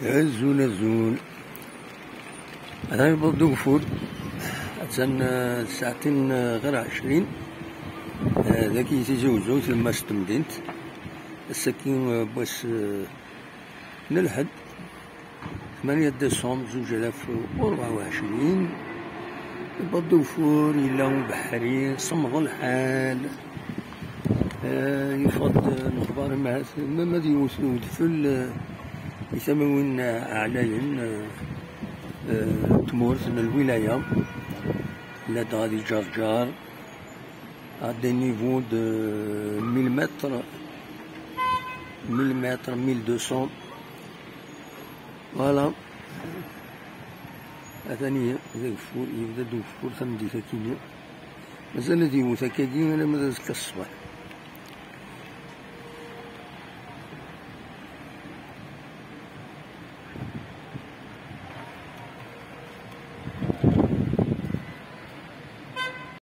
زون الزون هذا يبقى دوفور عشان ساعتين غير 20 ذاك يتجوزو ثم ستمدينت الساكين باش نلحد 8 ديسمبر 2024 يبقى دوفور يلا بحري صمغ الحال يفضل نخبار ما ديوثو دفل يسمون أعلاين تمورث الولاية لا غادي جرجار à des niveaux de 1000 mètres 1200 فوالا ثانية يبدا دوفور ثمدي ثكينيا مازال ديوث هكاكي انا مازال الصباح.